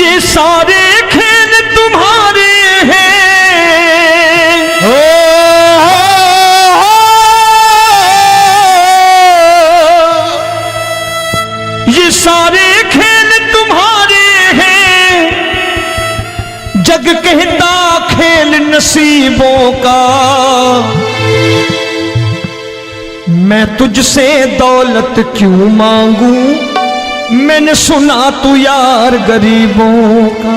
ये सारे खेल तुम्हारे हैं, ये सारे खेल तुम्हारे हैं, जग कहता खेल नसीबों का। मैं तुझसे दौलत क्यों मांगू, मैंने सुना तू यार गरीबों का।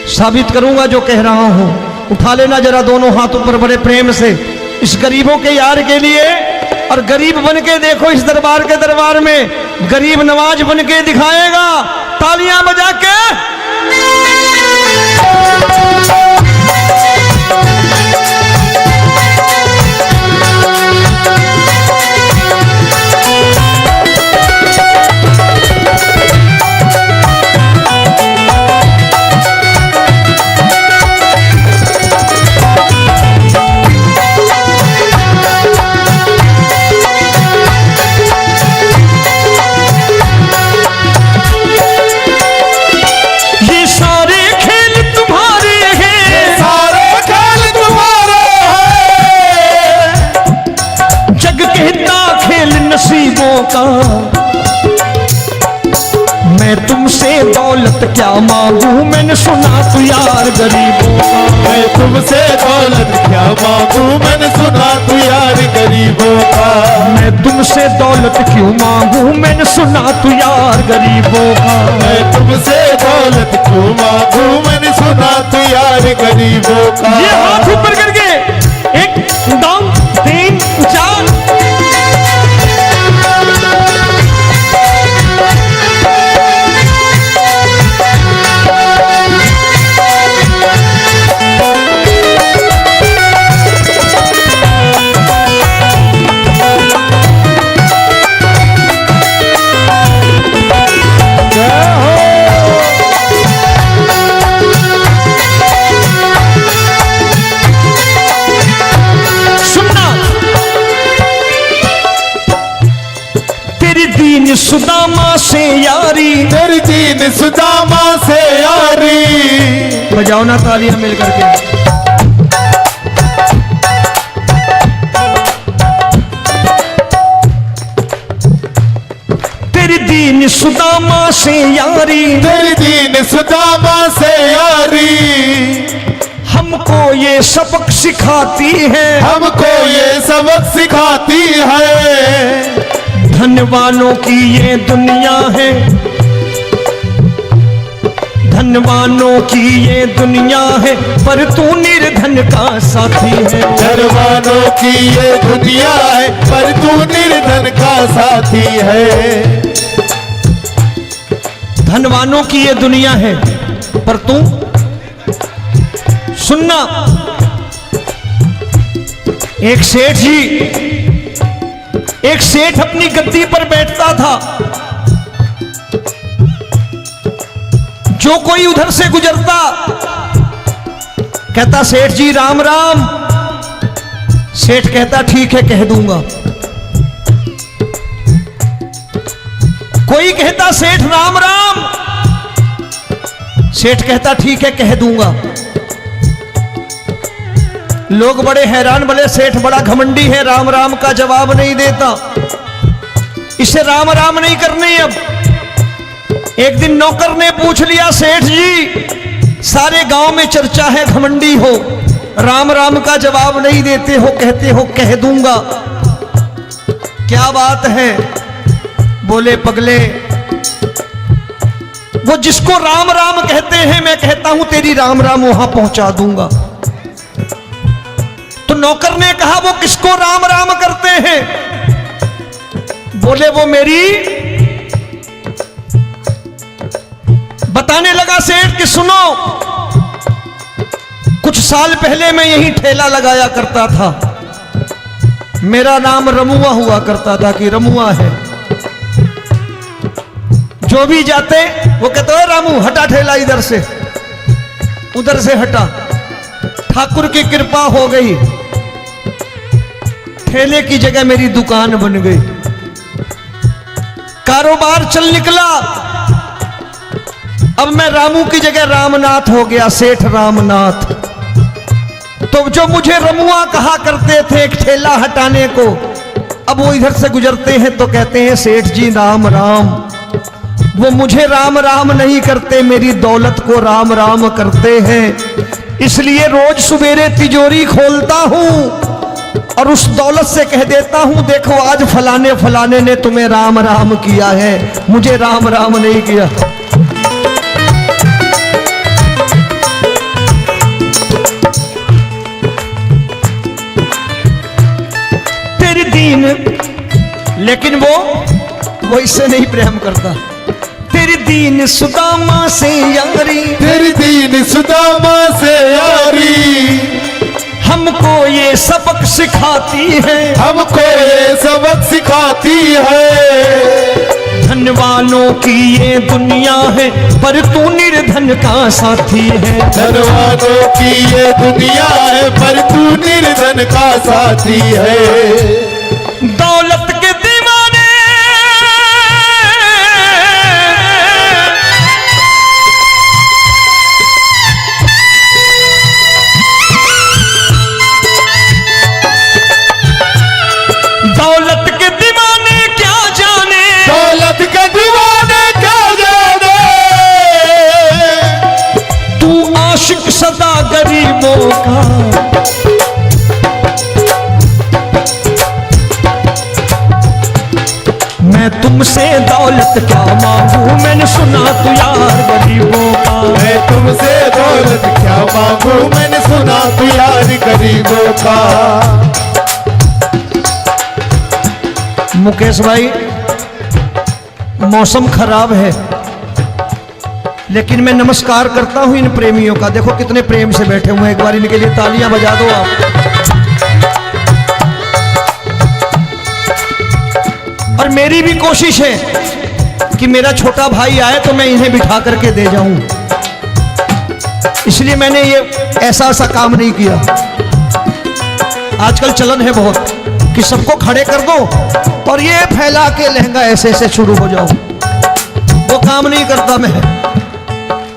साबित करूंगा जो कह रहा हूं। उठा लेना जरा दोनों हाथ ऊपर बड़े प्रेम से इस गरीबों के यार के लिए। और गरीब बन के देखो इस दरबार के दरबार में गरीब नवाज बन के दिखाएगा, तालियां बजा के। नसीबों का मैं तुमसे दौलत क्या मांगू, मैंने सुना तू यार गरीबों का। मैं तुमसे दौलत क्या मांगू, मैंने सुना तू यार गरीबों का। मैं तुमसे दौलत क्यों मांगू, मैंने सुना तू यार गरीबों का। मैं तुमसे दौलत क्यों मांगू, मैंने सुना तू यार गरीबों का। ये हाथ ऊपर करके 1 2 3 4 सुदामा से यारी, तेरी दीन सुदामा से यारी। बजाओ ना तालियां मिल करके। तेरी दीन सुदामा से यारी, तेरी दीन सुदामा से यारी। हमको ये सबक सिखाती है, हमको ये सबक सिखाती है। धनवानों की ये दुनिया है, धनवानों की ये दुनिया है, पर तू निर्धन का साथी है। धनवानों की ये दुनिया है, पर तू निर्धन का साथी है। धनवानों की ये दुनिया है, पर तू सुनना। एक सेठ अपनी गद्दी पर बैठता था। जो कोई उधर से गुजरता कहता सेठ जी राम राम। सेठ कहता ठीक है कह दूंगा। कोई कहता सेठ राम राम। सेठ कहता ठीक है कह दूंगा। लोग बड़े हैरान, बोले सेठ बड़ा घमंडी है, राम राम का जवाब नहीं देता, इसे राम राम नहीं करनी। अब एक दिन नौकर ने पूछ लिया सेठ जी सारे गांव में चर्चा है घमंडी हो, राम राम का जवाब नहीं देते हो, कहते हो कह दूंगा, क्या बात है? बोले पगले वो जिसको राम राम कहते हैं मैं कहता हूं तेरी राम राम वहां पहुंचा दूंगा। तो नौकर ने कहा वो किसको राम राम करते हैं? बोले वो मेरी। बताने लगा सेठ कि सुनो, कुछ साल पहले मैं यही ठेला लगाया करता था, मेरा नाम रमुआ हुआ करता था कि रमुआ है। जो भी जाते वो कहते हो रामू हटा ठेला इधर से, उधर से हटा। ठाकुर की कृपा हो गई, ठेले की जगह मेरी दुकान बन गई, कारोबार चल निकला। अब मैं रामू की जगह रामनाथ हो गया, सेठ रामनाथ। तो जो मुझे रमुआ कहा करते थे एक ठेला हटाने को, अब वो इधर से गुजरते हैं तो कहते हैं सेठ जी राम राम। वो मुझे राम राम नहीं करते, मेरी दौलत को राम राम करते हैं। इसलिए रोज सवेरे तिजोरी खोलता हूं और उस दौलत से कह देता हूं देखो आज फलाने फलाने ने तुम्हें राम राम किया है, मुझे राम राम नहीं किया। तेरी दीन, लेकिन वो इससे नहीं प्रेम करता। तेरी दीन सुदामा से यारी, तेरी दीन सुदामा से यारी, हमको ये सबक सिखाती है, हमको ये सबक सिखाती है। धन वालों की ये दुनिया है पर तू निर्धन का साथी है। धन वालों की ये दुनिया है पर तू निर्धन का साथी है। दौलत के दीवाने दौलत के दीवाने क्या जाने, दौलत के दीवाने क्या जाने, तू आशिक सदा गरीबों का। मैं तुमसे दौलत क्या मांगू, मैंने सुना तू यार गरीबों का। मैं तुमसे दौलत क्या मांगू, मैंने सुना तू यार गरीबों का। मुकेश भाई, मौसम खराब है लेकिन मैं नमस्कार करता हूं इन प्रेमियों का। देखो कितने प्रेम से बैठे हुए हैं, एक बार इनके लिए तालियां बजा दो आप। और मेरी भी कोशिश है कि मेरा छोटा भाई आए तो मैं इन्हें बिठा करके दे जाऊं, इसलिए मैंने ये ऐसा काम नहीं किया। आजकल चलन है बहुत कि सबको खड़े कर दो और ये फैला के लहंगा ऐसे ऐसे शुरू हो जाओ, वो काम नहीं करता मैं।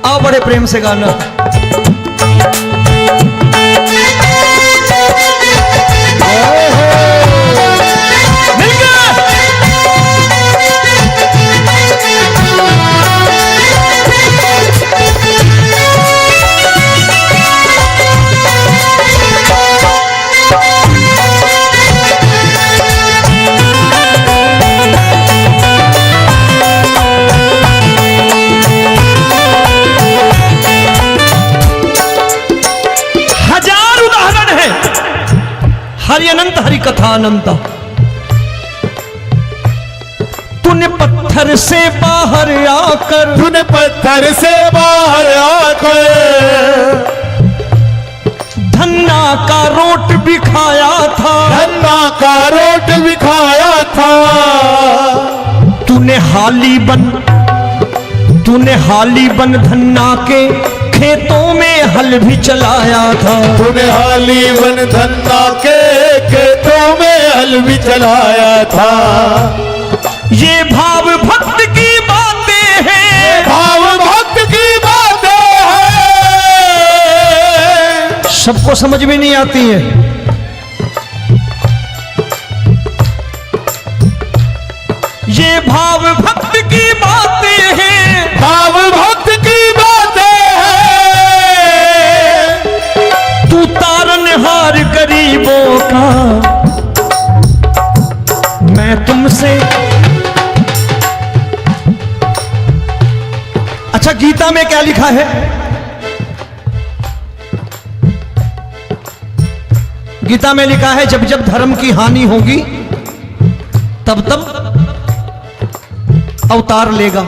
आओ बड़े प्रेम से गाना। हरि अनंत हरि कथा अनंत। तूने पत्थर से बाहर आकर, तूने पत्थर से बाहर आकर धन्ना का रोट भी खाया था, धन्ना का रोट भी खाया था। तूने हाली बन धन्ना के खेतों में हल भी चलाया था। तूने हाली बन धन्ना के खेतों में हल भी चलाया था। ये भाव भक्त की बातें हैं, भाव भक्त की बातें हैं, सबको समझ में नहीं आती है। ये भाव भक्त की बातें हैं, भाव भक्त की बातें हैं। तू तारनहार गरीबों का, मैं तुमसे। अच्छा, गीता में क्या लिखा है? गीता में लिखा है जब जब धर्म की हानि होगी तब तब अवतार लेगा।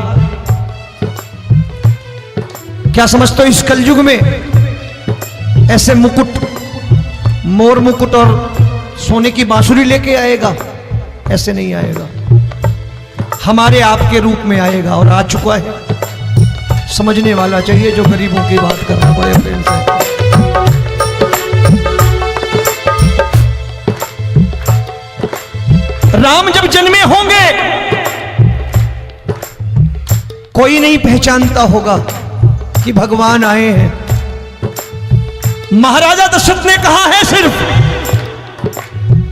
क्या समझते हो इस कलयुग में ऐसे मुकुट, मोर मुकुट और सोने की बांसुरी लेके आएगा? ऐसे नहीं आएगा, हमारे आपके रूप में आएगा और आ चुका है। समझने वाला चाहिए जो गरीबों की बात कर रहा बड़े प्रेम से। राम जब जन्मे होंगे कोई नहीं पहचानता होगा, कि भगवान आए हैं। महाराजा दशरथ ने कहा है सिर्फ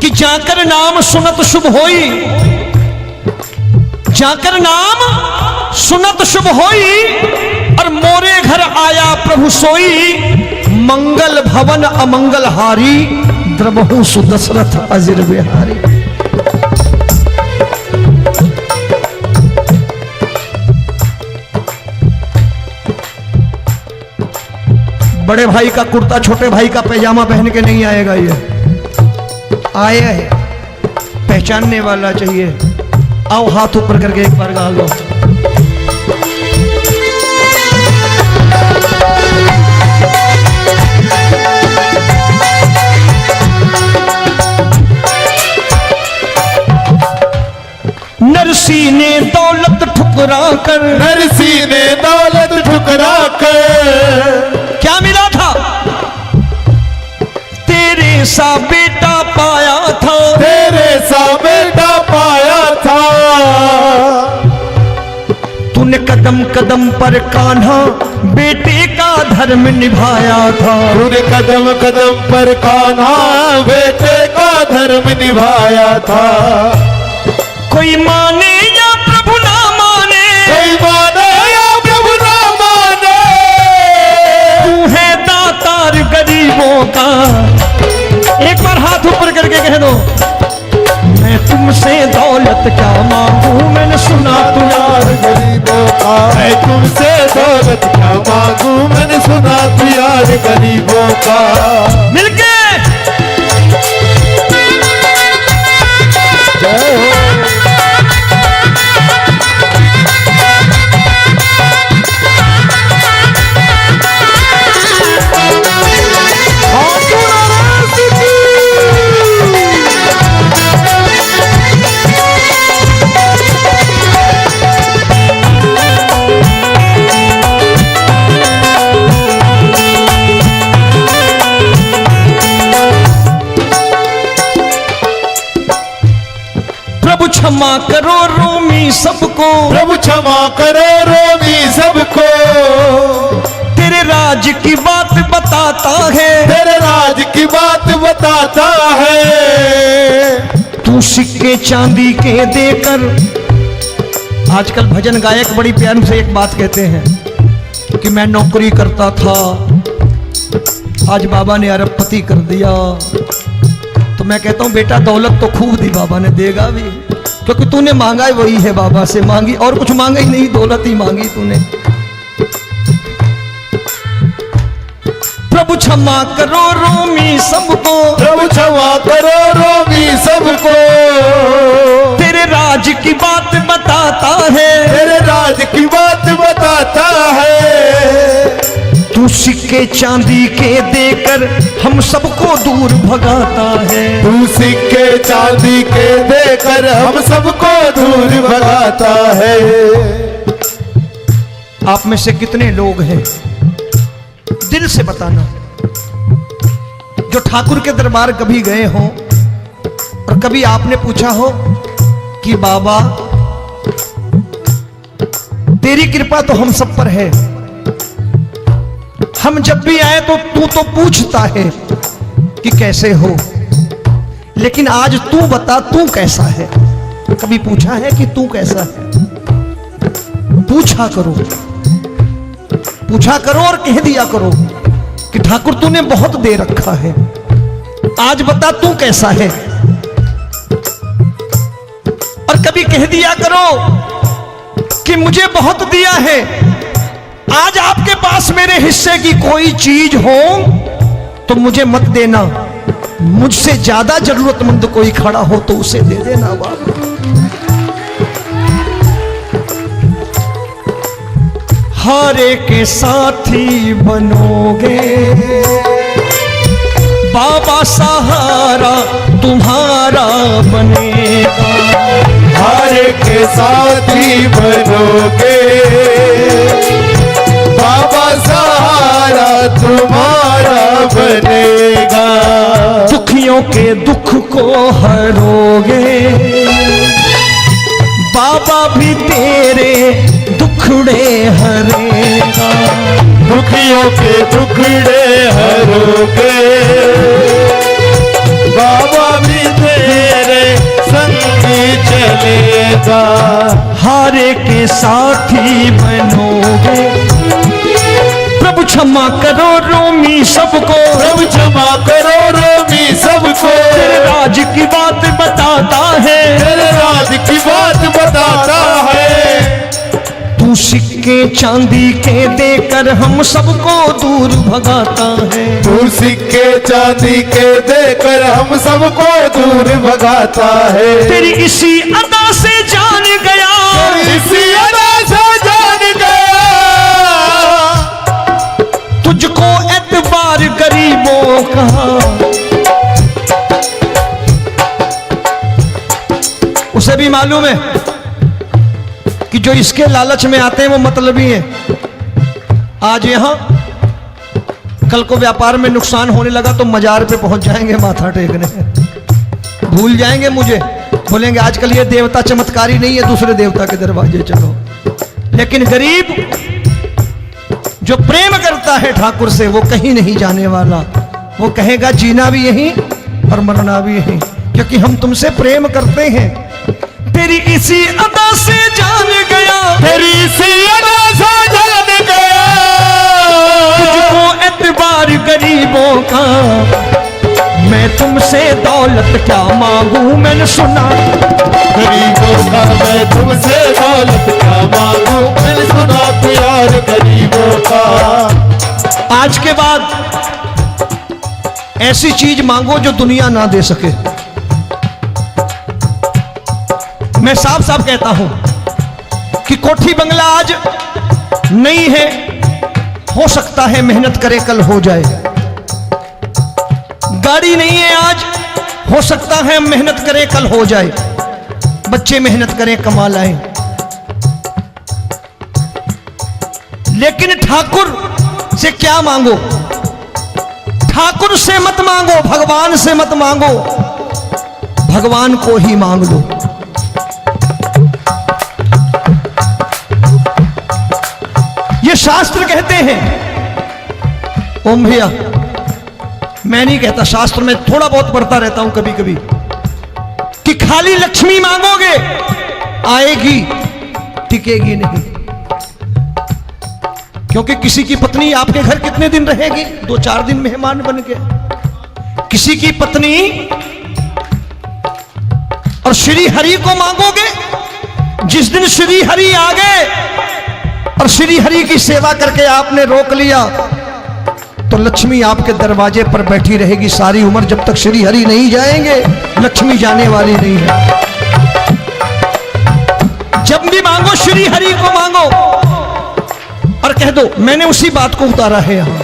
कि जाकर नाम सुनत शुभ होई, जाकर नाम सुनत शुभ होई, और मोरे घर आया प्रभु सोई, मंगल भवन अमंगल हारी, द्रबहु सुदशरथ अजिर बिहारी। बड़े भाई का कुर्ता छोटे भाई का पैजामा पहन के नहीं आएगा, ये आया है पहचानने वाला चाहिए। आओ हाथ ऊपर करके एक बार गा लो। नरसी ने दौलत ठुकरा कर, नरसी ने दौलत ठुकरा कर, क्या मिला था? तेरे सा बेटा पाया था, तेरे सा बेटा पाया था। तूने कदम कदम पर कान्हा बेटे का धर्म निभाया था, तूने कदम कदम पर कान्हा बेटे का धर्म निभाया था। कोई माने या प्रभु ना माने, कोई माने या प्रभु ना माने, तू है दातार गरीबों का। एक बार हाथ ऊपर करके कह दो, मैं तुमसे दौलत क्या मांगू, मैंने सुना तू यार गरीबों का। मैं तुमसे दौलत क्या मांगू, मैंने सुना तू यार गरीबों का। मिलके जय हो। क्षमा करो रोमी सबको, प्रभु क्षमा करो रोमी सबको। तेरे राज की बात बताता है, तेरे राज की बात बताता है। तू सिक्के चांदी के देकर, आजकल भजन गायक बड़ी प्यार से एक बात कहते हैं कि मैं नौकरी करता था, आज बाबा ने अरबपति कर दिया। तो मैं कहता हूं बेटा दौलत तो खूब दी बाबा ने, देगा भी, क्योंकि तूने मांगा ही वही है, बाबा से मांगी और कुछ मांगा ही नहीं, दौलत ही मांगी तूने। प्रभु क्षमा करो रोमी सबको, प्रभु क्षमा करो रोमी सबको। तेरे राज की बात बताता है, तेरे राज की बात बताता है। तू सिक्के चांदी के देकर हम सबको दूर भगाता है, तू सिक्के चांदी के देकर हम सबको दूर भगाता है। आप में से कितने लोग हैं, दिल से बताना, जो ठाकुर के दरबार कभी गए हो और कभी आपने पूछा हो कि बाबा तेरी कृपा तो हम सब पर है, हम जब भी आए तो तू तो पूछता है कि कैसे हो, लेकिन आज तू बता तू कैसा है। कभी पूछा है कि तू कैसा है? पूछा करो, पूछा करो और कह दिया करो कि ठाकुर तूने बहुत दे रखा है, आज बता तू कैसा है। और कभी कह दिया करो कि मुझे बहुत दिया है, आज आपके पास मेरे हिस्से की कोई चीज हो तो मुझे मत देना, मुझसे ज्यादा जरूरतमंद कोई खड़ा हो तो उसे दे देना बाबा। हारे के साथी बनोगे बाबा, सहारा तुम्हारा बनेगा। हारे के साथी बनोगे बाबा, सहारा तुम्हारा बनेगा। दुखियों के दुख को हरोगे बाबा, भी तेरे दुखड़े हरेगा। दुखियों के टुकड़े हरोगे, बाबा भी तेरे संगी चलेगा। हारे के साथी बनोगे, प्रभु क्षमा करो रोमी सबको, प्रभु क्षमा करो रोमी सबको। तेरे राज की बात बताता है, तेरे राज की बात बताता है। तू सिक्के चांदी के देकर हम सबको दूर भगाता है। तू सिक्के चांदी के देकर हम सबको दूर भगाता है। तेरी इसी अदा से जान गया, इसी अदा से जान गया, तुझको एतबार गरीबों का। उसे भी मालूम है कि जो इसके लालच में आते हैं वो मतलबी हैं। आज यहां कल को व्यापार में नुकसान होने लगा तो मजार पे पहुंच जाएंगे माथा टेकने, भूल जाएंगे मुझे, बोलेंगे आजकल ये देवता चमत्कारी नहीं है, दूसरे देवता के दरवाजे चलो। लेकिन गरीब जो प्रेम करता है ठाकुर से वो कहीं नहीं जाने वाला, वो कहेगा जीना भी यहीं और मरना भी यहीं, क्योंकि हम तुमसे प्रेम करते हैं। तेरी इसी अदा से जान गया, तेरी इसी अदा से जान गया, तुझको एतबार गरीबों का। मैं तुमसे दौलत क्या मांगू, मैंने सुना गरीबों का। मैं तुमसे दौलत क्या मांगू, मैंने सुना प्यार गरीबों का। आज के बाद ऐसी चीज मांगो जो दुनिया ना दे सके। मैं साफ साफ कहता हूं कि कोठी बंगला आज नहीं है, हो सकता है मेहनत करे कल हो जाए। गाड़ी नहीं है आज, हो सकता है मेहनत करें कल हो जाए। बच्चे मेहनत करें कमा लाएं, लेकिन ठाकुर से क्या मांगो? ठाकुर से मत मांगो, भगवान से मत मांगो, भगवान को ही मांग लो। ये शास्त्र कहते हैं, ओम भैया मैं नहीं कहता, शास्त्र में थोड़ा बहुत पढ़ता रहता हूं कभी कभी, कि खाली लक्ष्मी मांगोगे आएगी, टिकेगी नहीं। क्योंकि किसी की पत्नी आपके घर कितने दिन रहेगी? 2-4 दिन मेहमान बन के। किसी की पत्नी और श्री हरि को मांगोगे, जिस दिन श्री हरि आ गए और श्री हरि की सेवा करके आपने रोक लिया तो लक्ष्मी आपके दरवाजे पर बैठी रहेगी सारी उम्र। जब तक श्री हरि नहीं जाएंगे लक्ष्मी जाने वाली नहीं है। जब भी मांगो श्री हरि को मांगो और कह दो मैंने उसी बात को उतारा है यहां,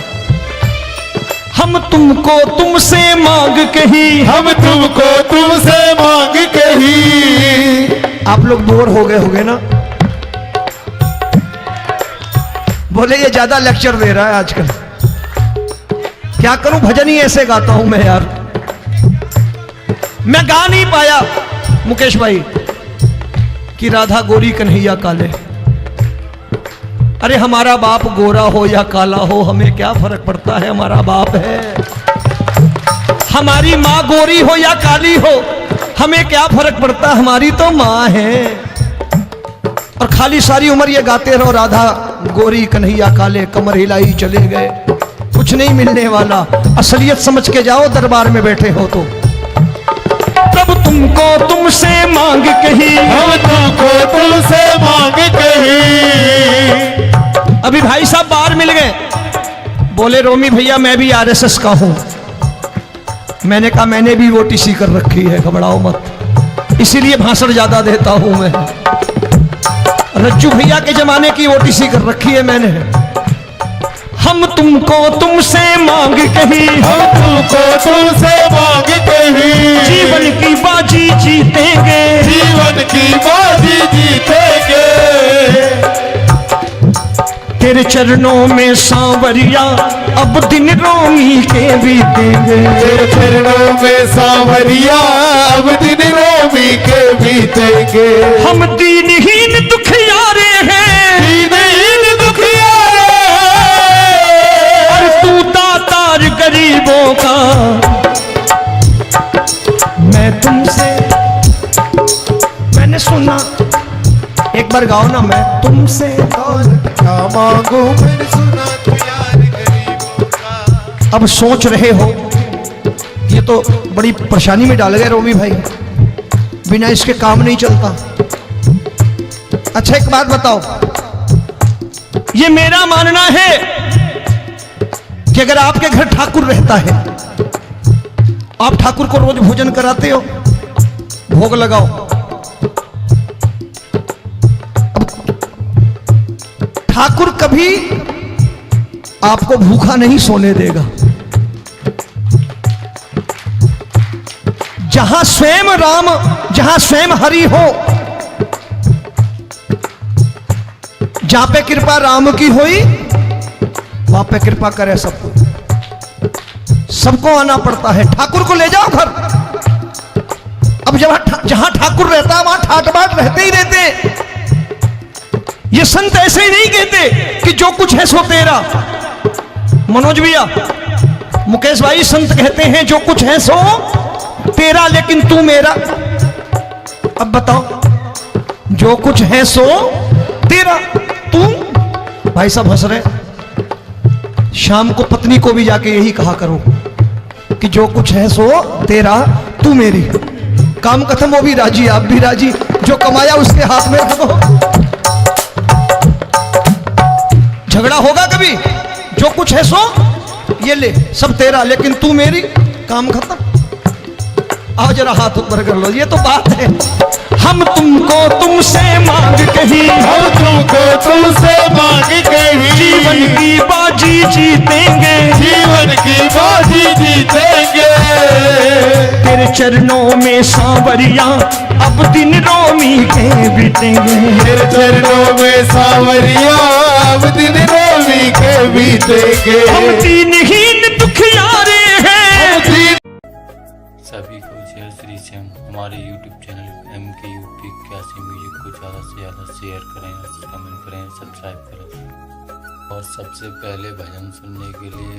हम तुमको तुमसे मांग कही, हम तुमको तुमसे मांग कही। आप लोग बोर हो गए होंगे ना, बोले ये ज्यादा लेक्चर दे रहा है आजकल। क्या करूं, भजन ही ऐसे गाता हूं मैं यार। मैं गा नहीं पाया मुकेश भाई कि राधा गोरी कन्हैया काले। अरे हमारा बाप गोरा हो या काला हो हमें क्या फर्क पड़ता है, हमारा बाप है। हमारी माँ गोरी हो या काली हो हमें क्या फर्क पड़ता, हमारी तो माँ है। और खाली सारी उम्र ये गाते रहो राधा गोरी कन्हैया काले, कमर हिलाई चले गए, कुछ नहीं मिलने वाला। असलियत समझ के जाओ दरबार में बैठे हो तो। प्रभु तुमको तुमसे मांग कही, हम तुमको तुमसे मांग कही। अभी भाई साहब बाहर मिल गए, बोले रोमी भैया मैं भी आरएसएस का हूं। मैंने कहा मैंने भी ओटीसी कर रखी है, घबराओ मत, इसीलिए भाषण ज्यादा देता हूं मैं। रज्जू भैया के जमाने की ओटीसी कर रखी है मैंने। हम तुमको तुमसे मांग कही, हम तुमको तुमसे मांग कही। जीवन की बाजी जीतेंगे, जीवन की बाजी जीतेंगे। तेरे चरणों में सांवरिया अब दिन रोमी के बीतेंगे। तेरे चरणों में सांवरिया अब दिन रोमी के बीतेंगे। हम दीनहीन दुखियारे हैं, दीनहीन दुखियारे हैं, बार गाओ ना, मैं तुमसे दौलत क्या मांगू मैंने सुना तू यार गरीबों का। अब सोच रहे हो ये तो बड़ी परेशानी में डाल गए रोमी भाई, बिना इसके काम नहीं चलता। अच्छा एक बात बताओ, ये मेरा मानना है कि अगर आपके घर ठाकुर रहता है, आप ठाकुर को रोज भोजन कराते हो, भोग लगाओ, ठाकुर कभी आपको भूखा नहीं सोने देगा। जहां स्वयं राम, जहां स्वयं हरि हो, जहां पे कृपा राम की हुई वहां पे कृपा करे सबको, सबको आना पड़ता है। ठाकुर को ले जाओ घर। अब जहां ठाकुर रहता है वहां ठाट बाट रहते ही रहते। ये संत ऐसे ही नहीं कहते कि जो कुछ है सो तेरा। मनोज भैया, मुकेश भाई, संत कहते हैं जो कुछ है सो तेरा लेकिन तू मेरा। अब बताओ, जो कुछ है सो तेरा, तू। भाई साहब हंस रहे। शाम को पत्नी को भी जाके यही कहा करो कि जो कुछ है सो तेरा, तू मेरी। काम खत्म, वो भी राजी, आप भी राजी, जो कमाया उसके हाथ में रखो। झगड़ा होगा कभी? जो कुछ है सो ये ले, सब तेरा लेकिन तू मेरी, काम खत्म। आओ जरा हाथ ऊपर कर लो, ये तो बात है। हम तुमको तुमसे मांग कहीं, हम तुमको तुमसे मांग कहीं, जीवन की बाजी जीतेंगे, जीवन की बाजी जीतेंगे। तेरे चरणों में सांवरिया अब दिन रोमी के बीतेंगे। तेरे चरणों में सांवरिया अब दिन रोमी के बीतेंगे। हम दीनहीन दुखियारे हैं। सभी को जय श्री श्याम। हमारे YouTube चैनल MKUP81 म्यूजिक को ज़्यादा से ज़्यादा शेयर करें, कमेंट करें, सब्सक्राइब करें और सबसे पहले भजन सुनने के लिए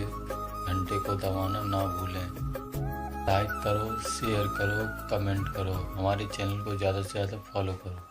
घंटे को दबाना ना भूलें। लाइक करो, शेयर करो, कमेंट करो, हमारे चैनल को ज़्यादा से ज़्यादा फॉलो करो।